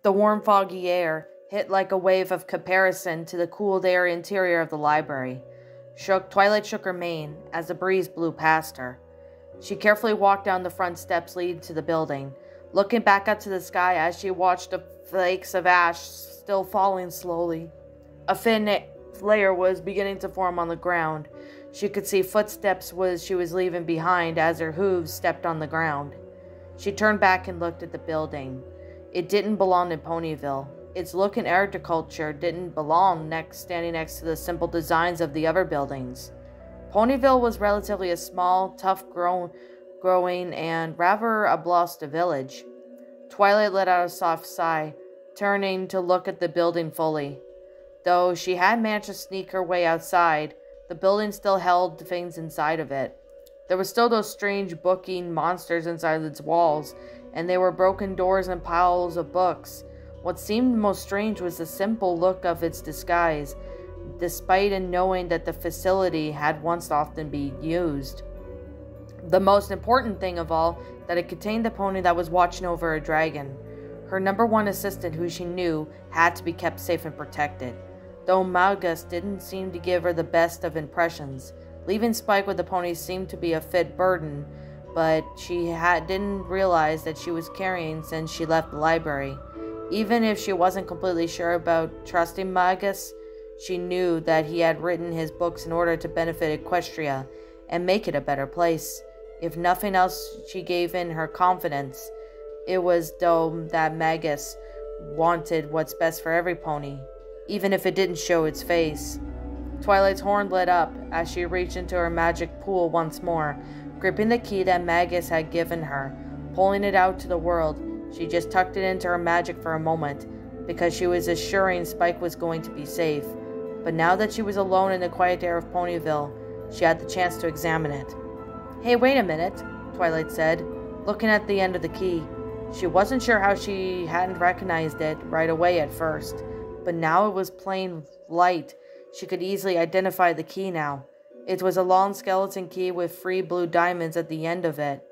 The warm, foggy air hit like a wave of comparison to the cool air interior of the library. Twilight shook her mane as the breeze blew past her. She carefully walked down the front steps leading to the building, looking back up to the sky as she watched the flakes of ash still falling slowly. A thin layer was beginning to form on the ground. She could see footsteps she was leaving behind as her hooves stepped on the ground. She turned back and looked at the building. It didn't belong in Ponyville. Its look and architecture didn't belong standing next to the simple designs of the other buildings. Ponyville was relatively a small, tough-growing, and rather a bluster village. Twilight let out a soft sigh, turning to look at the building fully. Though she had managed to sneak her way outside, the building still held things inside of it. There were still those strange booking monsters inside its walls, and there were broken doors and piles of books. What seemed most strange was the simple look of its disguise, despite in knowing that the facility had once often been used. The most important thing of all, that it contained the pony that was watching over a dragon. Her number one assistant, who she knew had to be kept safe and protected. Though Magus didn't seem to give her the best of impressions. Leaving Spike with the pony seemed to be a fit burden, but she didn't realize that she was carrying since she left the library. Even if she wasn't completely sure about trusting Magus, she knew that he had written his books in order to benefit Equestria and make it a better place. If nothing else, she gave in her confidence. It was though that Magus wanted what's best for every pony, even if it didn't show its face. Twilight's horn lit up as she reached into her magic pool once more, gripping the key that Magus had given her. Pulling it out to the world, she just tucked it into her magic for a moment, because she was assuring Spike was going to be safe. But now that she was alone in the quiet air of Ponyville, she had the chance to examine it. "Hey, wait a minute," Twilight said, looking at the end of the key. She wasn't sure how she hadn't recognized it right away at first, but now it was plain light. She could easily identify the key now. It was a long skeleton key with 3 blue diamonds at the end of it,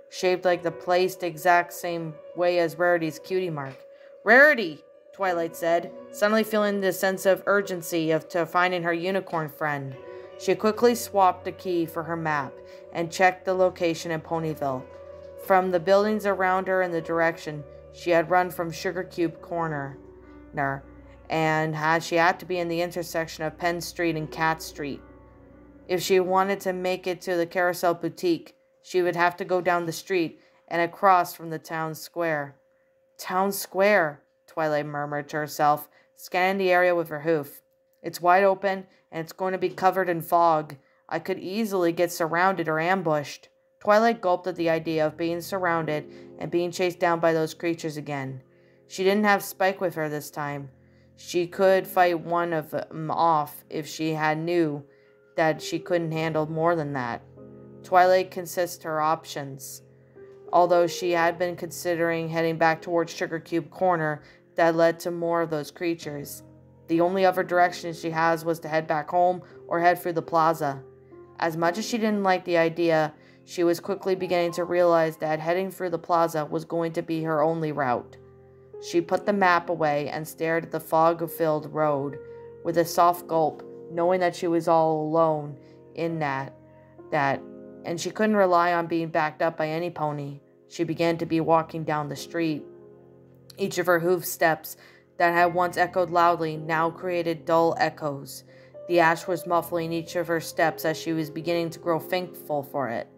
shaped like the placed exact same way as Rarity's cutie mark. "Rarity!" Twilight said, suddenly feeling the sense of urgency to finding her unicorn friend. She quickly swapped the key for her map and checked the location in Ponyville. From the buildings around her in the direction she had run from Sugar Cube Corner, and she had to be in the intersection of Penn Street and Cat Street. If she wanted to make it to the Carousel Boutique, she would have to go down the street and across from the town square. "Town square," Twilight murmured to herself, scanning the area with her hoof. "It's wide open, and it's going to be covered in fog. I could easily get surrounded or ambushed." Twilight gulped at the idea of being surrounded and being chased down by those creatures again. She didn't have Spike with her this time. She could fight one of them off if she knew that she couldn't handle more than that. Twilight considered her options, although she had been considering heading back towards Sugar Cube Corner that led to more of those creatures. The only other direction she has was to head back home or head through the plaza. As much as she didn't like the idea, she was quickly beginning to realize that heading through the plaza was going to be her only route. She put the map away and stared at the fog-filled road with a soft gulp, knowing that she was all alone in that, and she couldn't rely on being backed up by any pony. She began to be walking down the street. Each of her hoof steps that had once echoed loudly now created dull echoes. The ash was muffling each of her steps as she was beginning to grow thankful for it.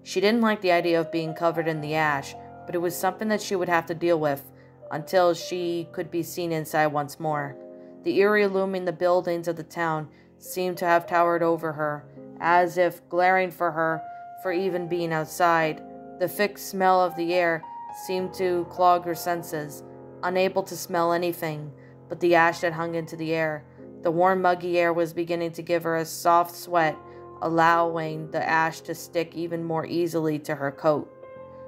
She didn't like the idea of being covered in the ash, but it was something that she would have to deal with until she could be seen inside once more. The eerie looming the buildings of the town seemed to have towered over her, as if glaring for her for even being outside. The thick smell of the air seemed to clog her senses, unable to smell anything but the ash that hung into the air. The warm, muggy air was beginning to give her a soft sweat, allowing the ash to stick even more easily to her coat.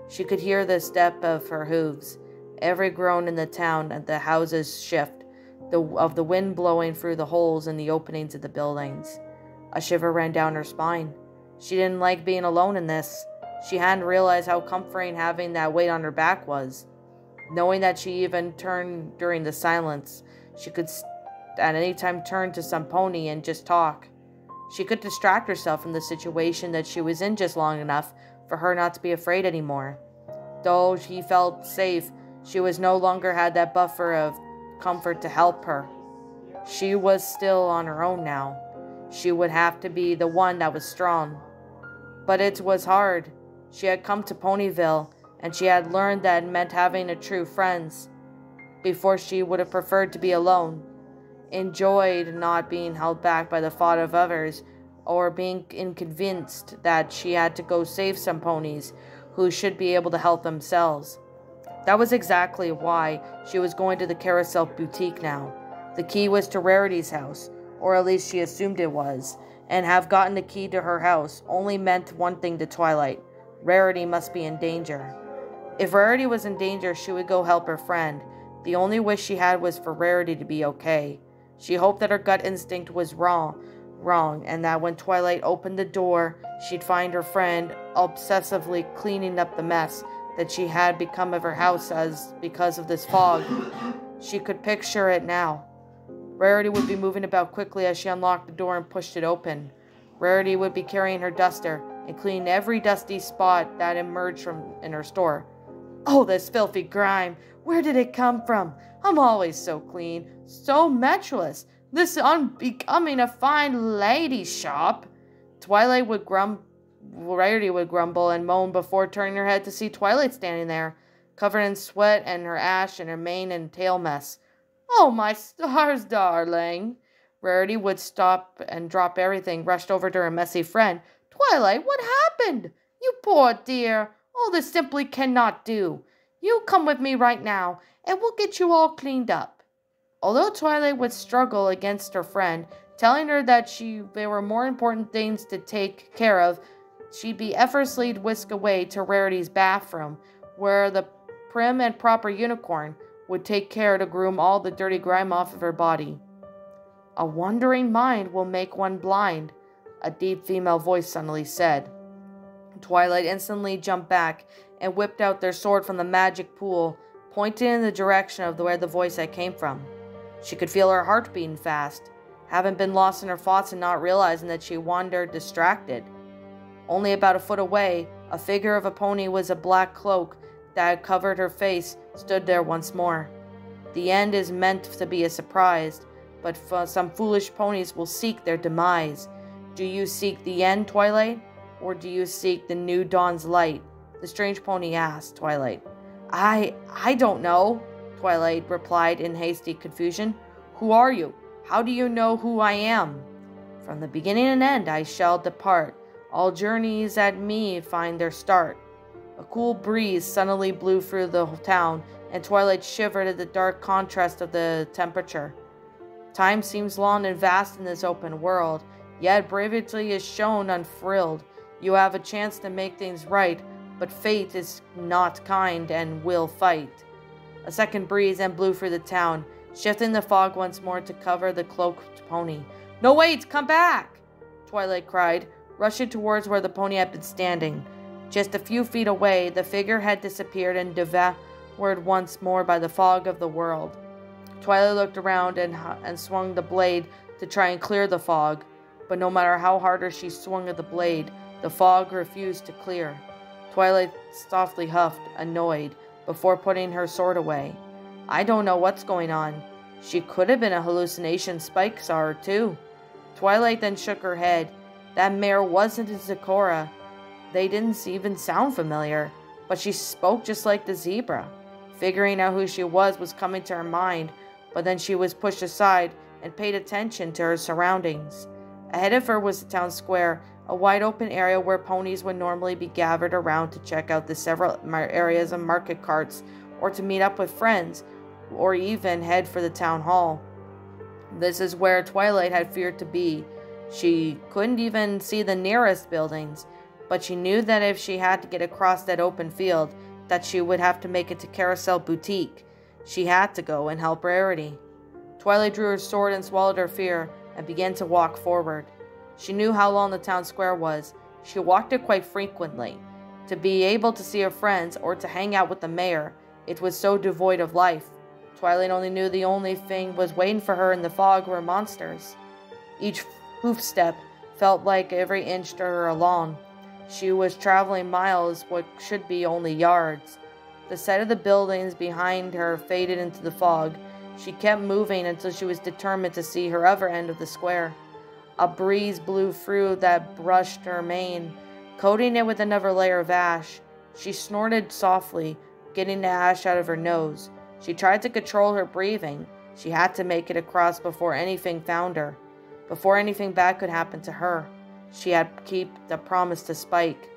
She could hear the step of her hooves, every groan in the town and the houses shift, of the wind blowing through the holes in the openings of the buildings. A shiver ran down her spine. She didn't like being alone in this. She hadn't realized how comforting having that weight on her back was. Knowing that she even turned during the silence, she could at any time turn to some pony and just talk. She could distract herself from the situation that she was in just long enough for her not to be afraid anymore. Though she felt safe, she was no longer had that buffer of comfort to help her. She was still on her own now. She would have to be the one that was strong. But it was hard. She had come to Ponyville, and she had learned that it meant having a true friends. Before, she would have preferred to be alone, enjoyed not being held back by the thought of others, or being convinced that she had to go save some ponies who should be able to help themselves. That was exactly why she was going to the Carousel Boutique now. The key was to Rarity's house, or at least she assumed it was, and have gotten the key to her house only meant one thing to Twilight. Rarity must be in danger. If Rarity was in danger, she would go help her friend. The only wish she had was for Rarity to be okay. She hoped that her gut instinct was wrong, and that when Twilight opened the door, she'd find her friend obsessively cleaning up the mess that she had become of her house because of this fog. She could picture it now. Rarity would be moving about quickly as she unlocked the door and pushed it open. Rarity would be carrying her duster and cleaning every dusty spot that emerged from in her store. Oh, this filthy grime! Where did it come from? I'm always so clean, so matchless. This unbecoming a fine lady shop. Rarity would grumble and moan before turning her head to see Twilight standing there, covered in sweat and her ash and her mane and tail mess. Oh, my stars, darling. Rarity would stop and drop everything, rushed over to her messy friend. Twilight, what happened? You poor dear. Oh, this simply cannot do. You come with me right now, and we'll get you all cleaned up. Although Twilight would struggle against her friend, telling her that there were more important things to take care of, she'd be effortlessly whisked away to Rarity's bathroom, where the prim and proper unicorn would take care to groom all the dirty grime off of her body. A wandering mind will make one blind, a deep female voice suddenly said. Twilight instantly jumped back and whipped out their sword from the magic pool, pointing in the direction of where the voice had came from. She could feel her heart beating fast, having been lost in her thoughts and not realizing that she wandered distracted. Only about a foot away, a figure of a pony with a black cloak that had covered her face stood there once more. The end is meant to be a surprise, but some foolish ponies will seek their demise. Do you seek the end, Twilight? Or do you seek the new dawn's light? The strange pony asked Twilight. I don't know, Twilight replied in hasty confusion. Who are you? How do you know who I am? From the beginning and end I shall depart. All journeys at me find their start. A cool breeze suddenly blew through the town, and Twilight shivered at the dark contrast of the temperature. Time seems long and vast in this open world, yet bravery is shown unfrilled. You have a chance to make things right, but fate is not kind and will fight. A second breeze and blew through the town, shifting the fog once more to cover the cloaked pony. No, wait, come back! Twilight cried, rushing towards where the pony had been standing. Just a few feet away, the figure had disappeared and devoured once more by the fog of the world. Twilight looked around and swung the blade to try and clear the fog, but no matter how harder she swung at the blade, the fog refused to clear. Twilight softly huffed, annoyed, before putting her sword away. I don't know what's going on. She could have been a hallucination. Spike saw her too. Twilight then shook her head. That mare wasn't a Zecora. They didn't even sound familiar, but she spoke just like the zebra. Figuring out who she was coming to her mind, but then she was pushed aside and paid attention to her surroundings. Ahead of her was the town square, a wide open area where ponies would normally be gathered around to check out the several areas of market carts, or to meet up with friends, or even head for the town hall. This is where Twilight had feared to be. She couldn't even see the nearest buildings, but she knew that if she had to get across that open field, that she would have to make it to Carousel Boutique. She had to go and help Rarity. Twilight drew her sword and swallowed her fear and began to walk forward. She knew how long the town square was. She walked it quite frequently. To be able to see her friends or to hang out with the mayor, It was so devoid of life. Twilight only knew the only thing was waiting for her in the fog were monsters. Each hoof step felt like every inch to her along. She was traveling miles, what should be only yards. The sight of the buildings behind her faded into the fog. She kept moving until she was determined to see her other end of the square. A breeze blew through that brushed her mane, coating it with another layer of ash. She snorted softly, getting the ash out of her nose. She tried to control her breathing. She had to make it across before anything found her. Before anything bad could happen to her. She had to keep the promise to Spike.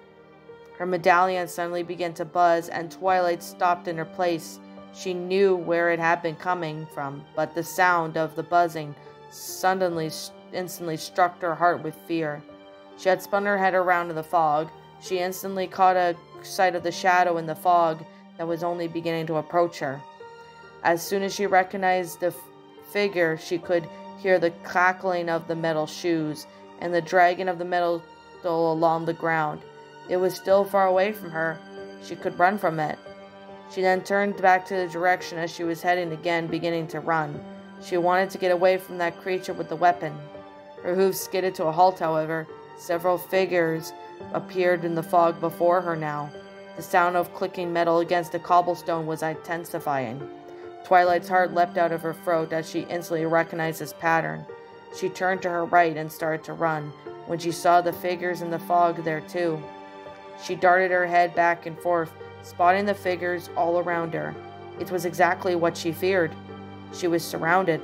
Her medallion suddenly began to buzz, and Twilight stopped in her place. She knew where it had been coming from, but the sound of the buzzing instantly struck her heart with fear. She had spun her head around in the fog. She instantly caught a sight of the shadow in the fog that was only beginning to approach her. As soon as she recognized the figure, she could hear the crackling of the metal shoes and the dragging of the metal along the ground. It was still far away from her. She could run from it. She then turned back to the direction as she was heading again, beginning to run. She wanted to get away from that creature with the weapon. Her hooves skidded to a halt, however. Several figures appeared in the fog before her now. The sound of clicking metal against the cobblestone was intensifying. Twilight's heart leapt out of her throat as she instantly recognized this pattern. She turned to her right and started to run, when she saw the figures in the fog there too. She darted her head back and forth, spotting the figures all around her. It was exactly what she feared. She was surrounded.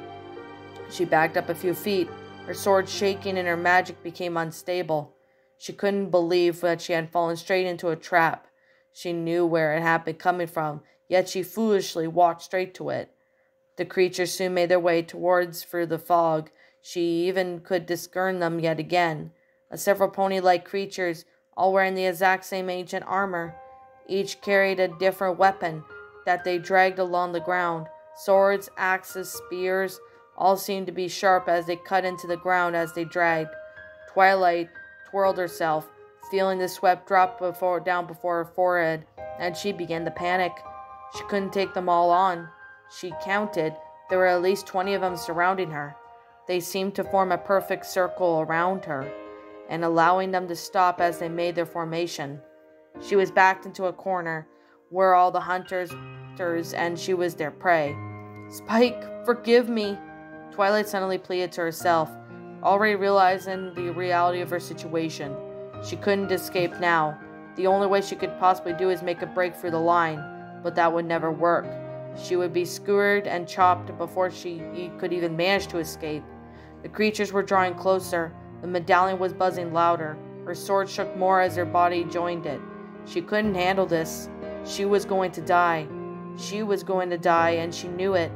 She backed up a few feet, her sword shaking and her magic became unstable. She couldn't believe that she had fallen straight into a trap. She knew where it had been coming from, yet she foolishly walked straight to it. The creatures soon made their way through the fog. She even could discern them yet again. Several pony-like creatures, all wearing the exact same ancient armor. Each carried a different weapon that they dragged along the ground. Swords, axes, spears, all seemed to be sharp as they cut into the ground as they dragged. Twilight twirled herself, feeling the sweat drop down before her forehead, and she began to panic. She couldn't take them all on. She counted. There were at least 20 of them surrounding her. They seemed to form a perfect circle around her, and allowing them to stop as they made their formation. She was backed into a corner where all the hunters and she was their prey. "Spike, forgive me," Twilight suddenly pleaded to herself, already realizing the reality of her situation. She couldn't escape now. The only way she could possibly do is make a break through the line, but that would never work. She would be skewered and chopped before she could even manage to escape. The creatures were drawing closer. The medallion was buzzing louder. Her sword shook more as her body joined it. She couldn't handle this. She was going to die. She was going to die, and she knew it.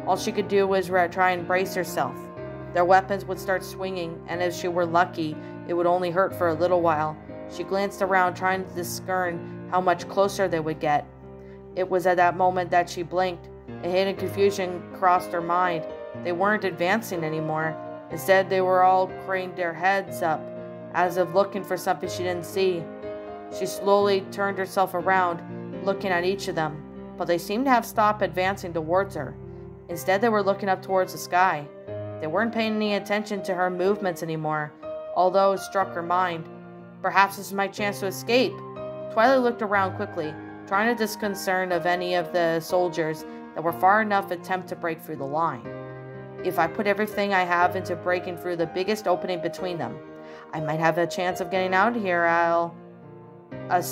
All she could do was try and brace herself. Their weapons would start swinging, and if she were lucky, it would only hurt for a little while. She glanced around, trying to discern how much closer they would get. It was at that moment that she blinked. A hidden confusion crossed her mind. They weren't advancing anymore. Instead, they were all craned their heads up, as if looking for something she didn't see. She slowly turned herself around, looking at each of them, but they seemed to have stopped advancing towards her. Instead, they were looking up towards the sky. They weren't paying any attention to her movements anymore, although it struck her mind. Perhaps this is my chance to escape. Twilight looked around quickly, trying to disconcern of any of the soldiers that were far enough to attempt to break through the line. If I put everything I have into breaking through the biggest opening between them, I might have a chance of getting out of here. A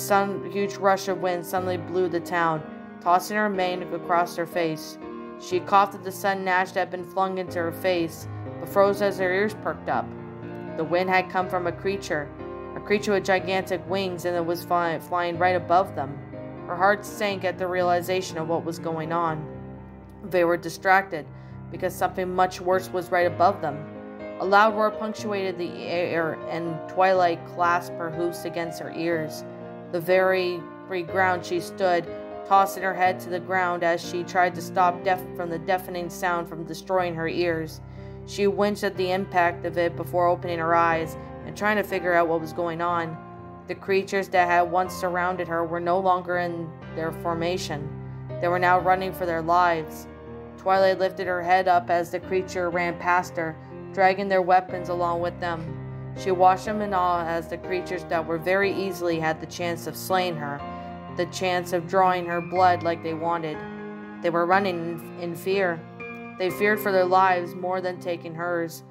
huge rush of wind suddenly blew the town, tossing her mane across her face. She coughed at the sudden ash that had been flung into her face, but froze as her ears perked up. The wind had come from a creature with gigantic wings, and it was flying right above them. Her heart sank at the realization of what was going on. They were distracted, because something much worse was right above them. A loud roar punctuated the air, and Twilight clasped her hoofs against her ears. The very ground she stood, tossing her head to the ground as she tried to stop from the deafening sound from destroying her ears. She winced at the impact of it before opening her eyes and trying to figure out what was going on. The creatures that had once surrounded her were no longer in their formation. They were now running for their lives. Twilight lifted her head up as the creature ran past her, dragging their weapons along with them. She watched them in awe as the creatures that were very easily had the chance of slaying her, the chance of drawing her blood like they wanted. They were running in fear. They feared for their lives more than taking hers.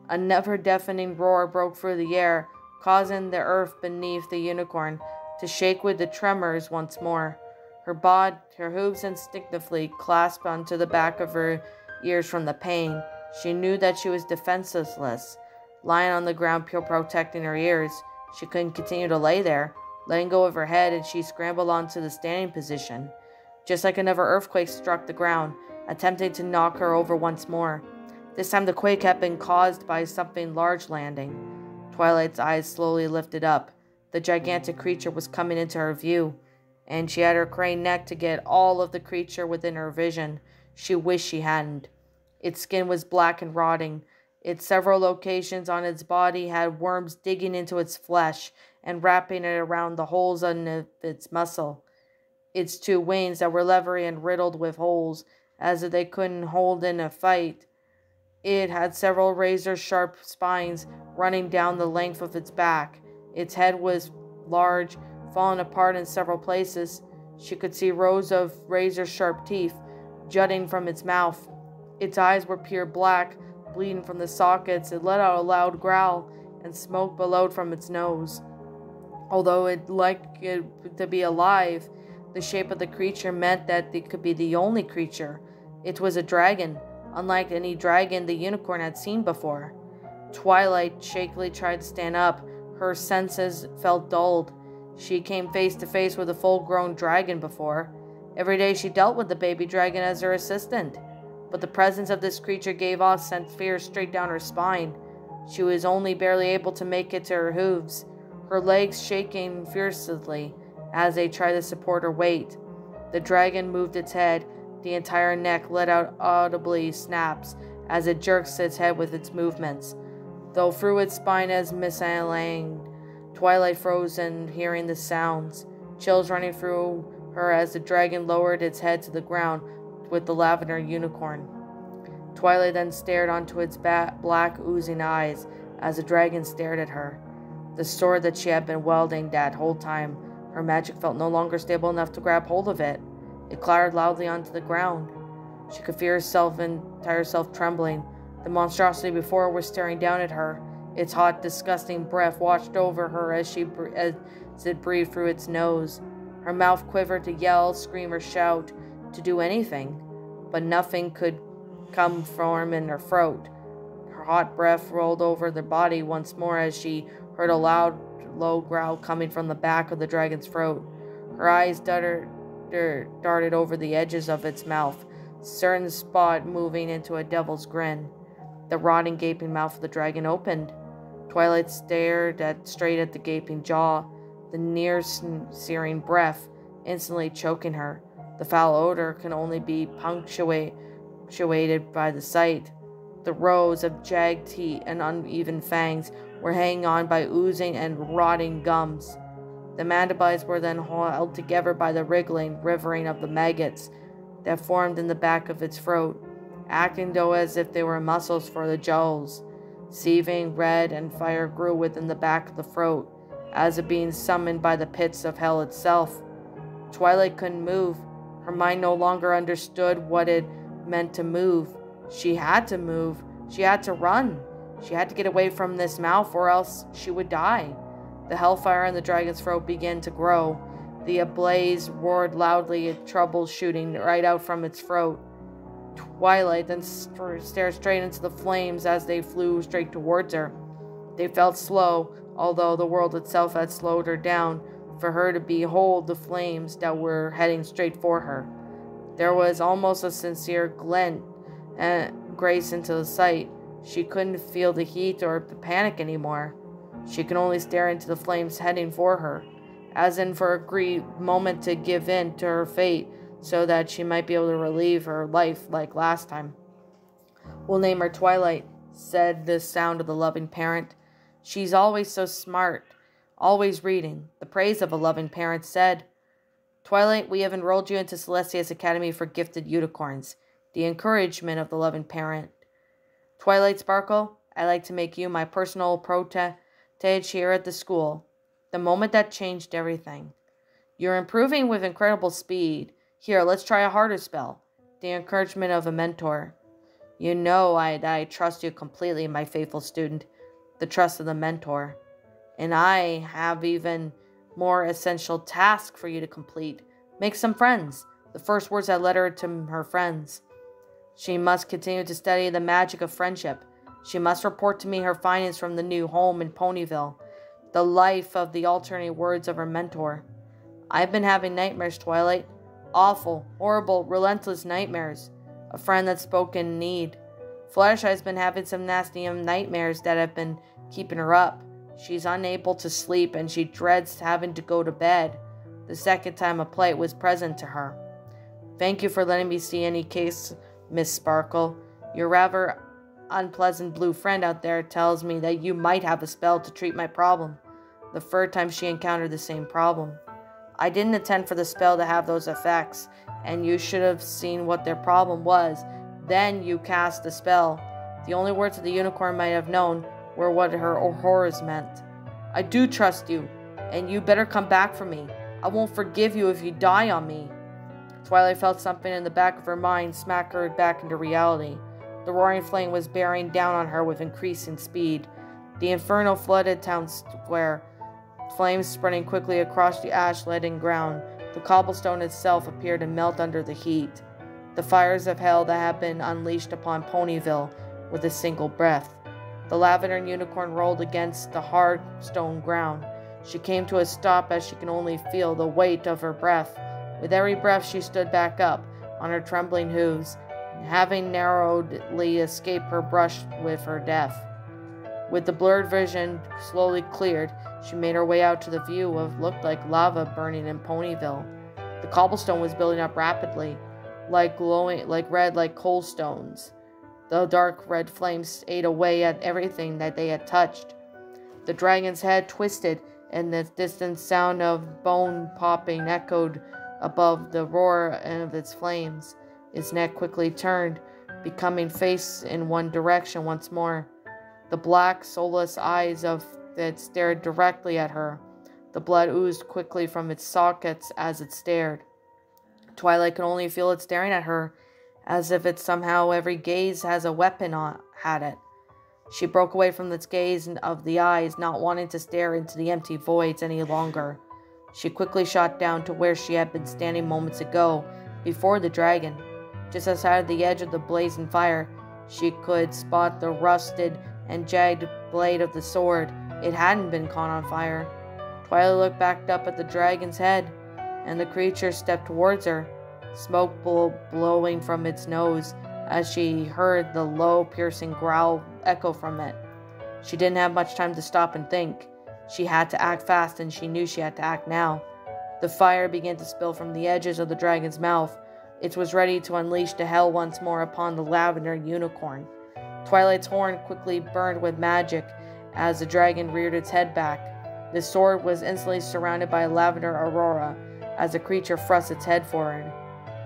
A never-deafening roar broke through the air, causing the earth beneath the unicorn to shake with the tremors once more. Her hooves instinctively clasped onto the back of her ears from the pain. She knew that she was defenseless, lying on the ground, protecting her ears. She couldn't continue to lay there. Letting go of her head, and she scrambled onto the standing position. Just like another earthquake struck the ground, attempting to knock her over once more. This time the quake had been caused by something large landing. Twilight's eyes slowly lifted up. The gigantic creature was coming into her view, and she had her craned neck to get all of the creature within her vision. She wished she hadn't. Its skin was black and rotting. Its several locations on its body had worms digging into its flesh and wrapping it around the holes in its muscle. Its two wings that were leathery and riddled with holes, as if they couldn't hold in a fight. It had several razor-sharp spines running down the length of its back. Its head was large, fallen apart in several places. She could see rows of razor-sharp teeth jutting from its mouth. Its eyes were pure black, bleeding from the sockets. It let out a loud growl, and smoke billowed from its nose. Although it liked it to be alive, the shape of the creature meant that it could be the only creature. It was a dragon, unlike any dragon the unicorn had seen before. Twilight shakily tried to stand up. Her senses felt dulled. She came face to face with a full-grown dragon before. Every day she dealt with the baby dragon as her assistant. But the presence of this creature gave off sent fear straight down her spine. She was only barely able to make it to her hooves, her legs shaking fiercely as they tried to support her weight. The dragon moved its head. The entire neck let out audibly snaps as it jerks its head with its movements. Though through its spine as misaligned, Twilight frozen, hearing the sounds, chills running through her as the dragon lowered its head to the ground with the lavender unicorn. Twilight then stared onto its black, oozing eyes as the dragon stared at her. The sword that she had been wielding that whole time, her magic felt no longer stable enough to grab hold of it. It clattered loudly onto the ground. She could feel herself and herself trembling. The monstrosity before her was staring down at her. Its hot, disgusting breath washed over her as it breathed through its nose. Her mouth quivered to yell, scream, or shout, to do anything, but nothing could come from in her throat. Her hot breath rolled over the body once more as she heard a loud, low growl coming from the back of the dragon's throat. Her eyes darted over the edges of its mouth, certain spot moving into a devil's grin. The rotting, gaping mouth of the dragon opened. Twilight stared straight at the gaping jaw, the near-searing breath instantly choking her. The foul odor can only be punctuated by the sight. The rows of jagged teeth and uneven fangs were hanging on by oozing and rotting gums. The mandibles were then held together by the wriggling, rivering of the maggots that formed in the back of its throat, acting though as if they were muscles for the jaws. Seething red and fire grew within the back of the throat, as if being summoned by the pits of hell itself. Twilight couldn't move. Her mind no longer understood what it meant to move. She had to move. She had to run. She had to get away from this mouth, or else she would die. The hellfire in the dragon's throat began to grow. The blaze roared loudly, trouble shooting right out from its throat. Twilight then stared straight into the flames as they flew straight towards her. They felt slow, although the world itself had slowed her down for her to behold the flames that were heading straight for her. There was almost a sincere glint and grace into the sight. She couldn't feel the heat or the panic anymore. She could only stare into the flames heading for her, as in for a brief moment to give in to her fate so that she might be able to relieve her life like last time. "We'll name her Twilight," said the sound of the loving parent. "She's always so smart, always reading," the praise of a loving parent said. Twilight, we have enrolled you into Celestia's Academy for Gifted Unicorns, the encouragement of the loving parent. Twilight Sparkle, I'd like to make you my personal protege here at the school. The moment that changed everything. You're improving with incredible speed. Here, let's try a harder spell. The encouragement of a mentor. You know I trust you completely, my faithful student. The trust of the mentor. And I have even more essential task for you to complete. Make some friends. The first words that led her to her friends. She must continue to study the magic of friendship. She must report to me her findings from the new home in Ponyville. The life of the alternating words of her mentor. I've been having nightmares, Twilight. Awful, horrible, relentless nightmares. A friend that spoke in need. Fluttershy's been having some nasty nightmares that have been keeping her up. She's unable to sleep and she dreads having to go to bed. The second time a plight was present to her. Thank you for letting me see any case, Miss Sparkle. Your rather unpleasant blue friend out there tells me that you might have a spell to treat my problem. The third time she encountered the same problem. I didn't intend for the spell to have those effects, and you should have seen what their problem was. Then you cast the spell. The only words that the unicorn might have known were what her horrors meant. I do trust you, and you better come back for me. I won't forgive you if you die on me. Twilight felt something in the back of her mind smack her back into reality. The roaring flame was bearing down on her with increasing speed. The inferno flooded town square, flames spreading quickly across the ash-laden ground. The cobblestone itself appeared to melt under the heat. The fires of hell that had been unleashed upon Ponyville with a single breath. The lavender unicorn rolled against the hard stone ground. She came to a stop as she could only feel the weight of her breath. With every breath she stood back up on her trembling hooves, having narrowly escaped her brush with her death. With the blurred vision slowly cleared, she made her way out to the view of what looked like lava burning in Ponyville. The cobblestone was building up rapidly, like red like coal stones. The dark red flames ate away at everything that they had touched. The dragon's head twisted, and the distant sound of bone popping echoed above the roar of its flames. Its neck quickly turned, becoming face in one direction once more. The black, soulless eyes of it stared directly at her. The blood oozed quickly from its sockets as it stared. Twilight could only feel it staring at her, as if it somehow every gaze has a weapon at it. She broke away from its gaze of the eyes, not wanting to stare into the empty voids any longer. She quickly shot down to where she had been standing moments ago, before the dragon. Just outside the edge of the blazing fire, she could spot the rusted and jagged blade of the sword. It hadn't been caught on fire. Twilight looked back up at the dragon's head, and the creature stepped towards her, smoke blowing from its nose as she heard the low, piercing growl echo from it. She didn't have much time to stop and think. She had to act fast, and she knew she had to act now. The fire began to spill from the edges of the dragon's mouth. It was ready to unleash the hell once more upon the lavender unicorn. Twilight's horn quickly burned with magic as the dragon reared its head back. The sword was instantly surrounded by a lavender aurora as the creature thrust its head forward.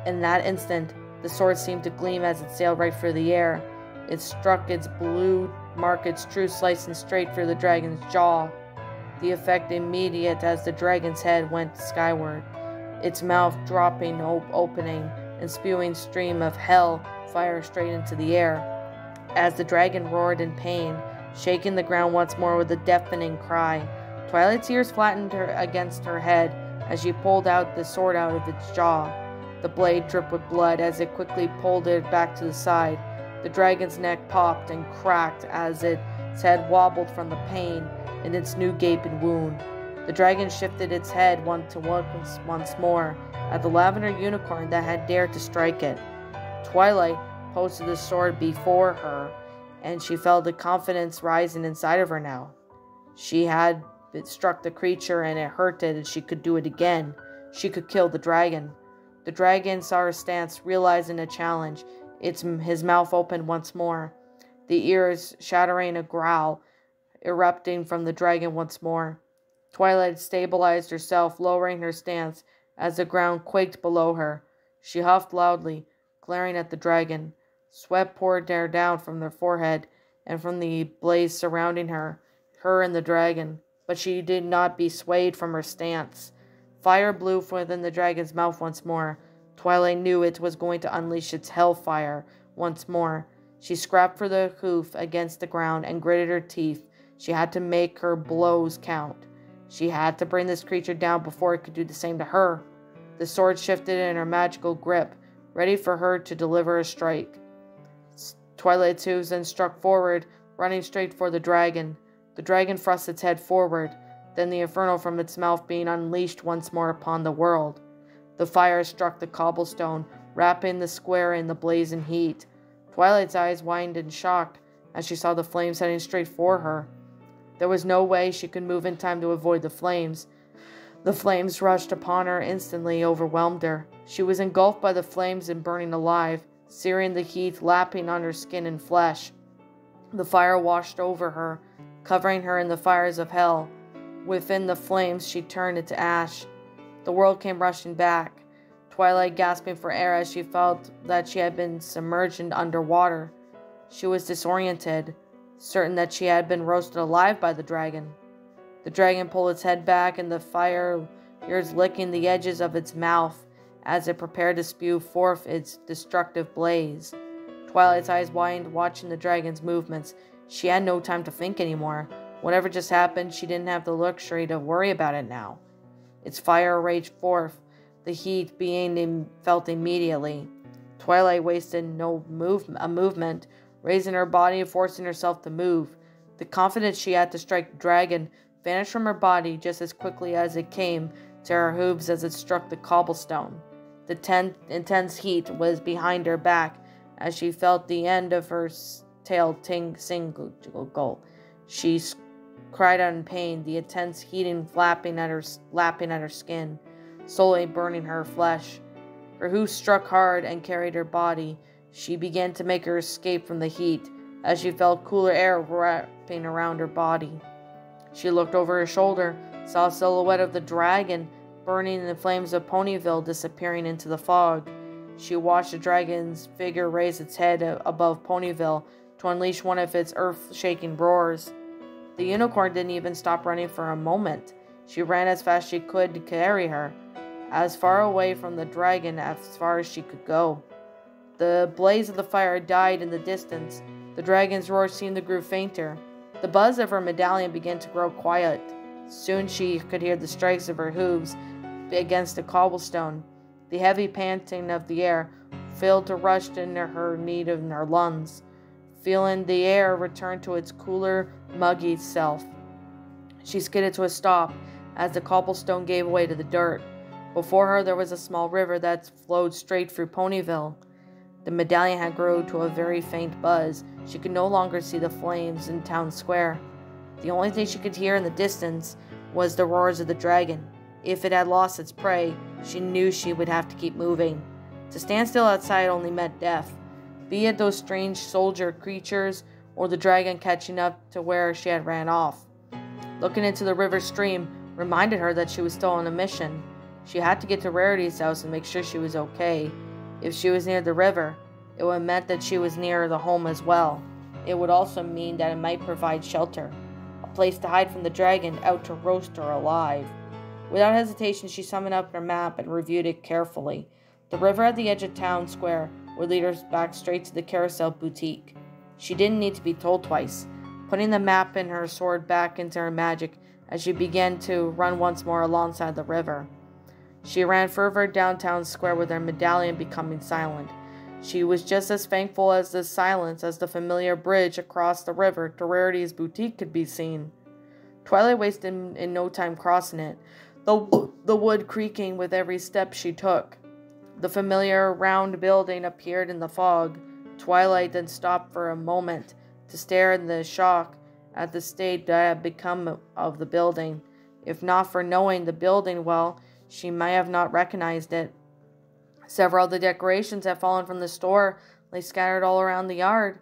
In that instant, the sword seemed to gleam as it sailed right through the air. It struck its blue mark, its true slicing straight through the dragon's jaw. The effect immediate as the dragon's head went skyward, its mouth dropping opening and spewing stream of hell fire straight into the air. As the dragon roared in pain, shaking the ground once more with a deafening cry, Twilight's ears flattened her against her head as she pulled out the sword out of its jaw. The blade dripped with blood as it quickly pulled it back to the side. The dragon's neck popped and cracked as its head wobbled from the pain in its new gaping wound. The dragon shifted its head once more at the lavender unicorn that had dared to strike it. Twilight posted the sword before her, and she felt the confidence rising inside of her now. She had struck the creature, and it hurted, and she could do it again. She could kill the dragon. The dragon saw her stance, realizing a challenge. His mouth opened once more, the ears shattering a growl, erupting from the dragon once more. Twilight stabilized herself, lowering her stance, as the ground quaked below her. She huffed loudly, glaring at the dragon. Sweat poured down from her forehead and from the blaze surrounding her and the dragon, but she did not be swayed from her stance. Fire blew from within the dragon's mouth once more. Twilight knew it was going to unleash its hellfire once more. She scrapped for the hoof against the ground and gritted her teeth. She had to make her blows count. She had to bring this creature down before it could do the same to her. The sword shifted in her magical grip, ready for her to deliver a strike. Twilight Susan struck forward, running straight for the dragon. The dragon thrust its head forward, then the inferno from its mouth being unleashed once more upon the world. The fire struck the cobblestone, wrapping the square in the blazing heat. Twilight's eyes widened in shock as she saw the flames heading straight for her. There was no way she could move in time to avoid the flames. The flames rushed upon her, instantly overwhelmed her. She was engulfed by the flames and burning alive, searing the heat lapping on her skin and flesh. The fire washed over her, covering her in the fires of hell. Within the flames, she turned into ash. The world came rushing back, Twilight gasping for air as she felt that she had been submerged underwater. She was disoriented, certain that she had been roasted alive by the dragon. The dragon pulled its head back, and the fire was licking the edges of its mouth as it prepared to spew forth its destructive blaze. Twilight's eyes widened, watching the dragon's movements. She had no time to think anymore. Whatever just happened, she didn't have the luxury to worry about it now. Its fire raged forth, the heat being felt immediately. Twilight wasted no movement, raising her body and forcing herself to move. The confidence she had to strike the dragon vanished from her body just as quickly as it came to her hooves as it struck the cobblestone. The intense heat was behind her back as she felt the end of her tail single. She cried out in pain, the intense heating lapping at her skin, slowly burning her flesh. Her hooves struck hard and carried her body. She began to make her escape from the heat as she felt cooler air wrapping around her body. She looked over her shoulder, saw a silhouette of the dragon burning in the flames of Ponyville disappearing into the fog. She watched the dragon's figure raise its head above Ponyville to unleash one of its earth-shaking roars. The unicorn didn't even stop running for a moment. She ran as fast as she could to carry her, as far away from the dragon as far as she could go. The blaze of the fire died in the distance. The dragon's roar seemed to grow fainter. The buzz of her medallion began to grow quiet. Soon she could hear the strikes of her hooves against the cobblestone. The heavy panting of the air filled to rush into her need in her lungs, feeling the air return to its cooler, muggy self. She skidded to a stop as the cobblestone gave way to the dirt. Before her there was a small river that flowed straight through Ponyville. The medallion had grown to a very faint buzz. She could no longer see the flames in town square. The only thing she could hear in the distance was the roars of the dragon. If it had lost its prey, she knew she would have to keep moving. To stand still outside only meant death, be it those strange soldier creatures or the dragon catching up to where she had ran off. Looking into the river stream reminded her that she was still on a mission. She had to get to Rarity's house and make sure she was okay. If she was near the river, it would have meant that she was near the home as well. It would also mean that it might provide shelter, a place to hide from the dragon out to roast her alive. Without hesitation, she summoned up her map and reviewed it carefully. The river at the edge of town square would lead her back straight to the Carousel Boutique. She didn't need to be told twice. Putting the map and her sword back into her magic as she began to run once more alongside the river. She ran further downtown square with her medallion becoming silent. She was just as thankful as the silence as the familiar bridge across the river to Rarity's boutique could be seen. Twilight wasted in no time crossing it, the wood creaking with every step she took. The familiar round building appeared in the fog. Twilight then stopped for a moment to stare in the shock at the state that had become of the building. If not for knowing the building well, she might have not recognized it. Several of the decorations had fallen from the store, lay scattered all around the yard.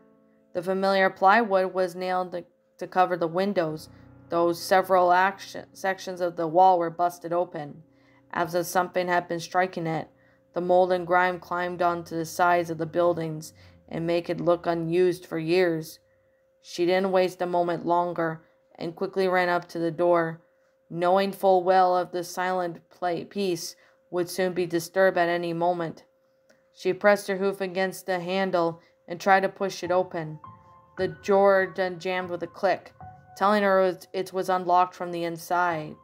The familiar plywood was nailed to cover the windows, though several sections of the wall were busted open. as if something had been striking it. The mold and grime climbed onto the sides of the buildings and make it look unused for years. She didn't waste a moment longer and quickly ran up to the door, knowing full well of the silent peace would soon be disturbed at any moment. She pressed her hoof against the handle and tried to push it open. The door then jammed with a click, telling her it was unlocked from the inside.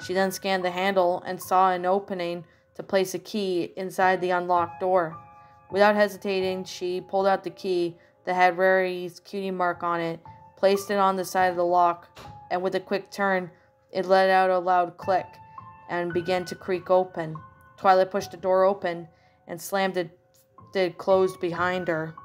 She then scanned the handle and saw an opening to place a key inside the unlocked door. Without hesitating, she pulled out the key that had Rarity's cutie mark on it, placed it on the side of the lock, and with a quick turn, it let out a loud click and began to creak open. Twilight pushed the door open and slammed it closed behind her.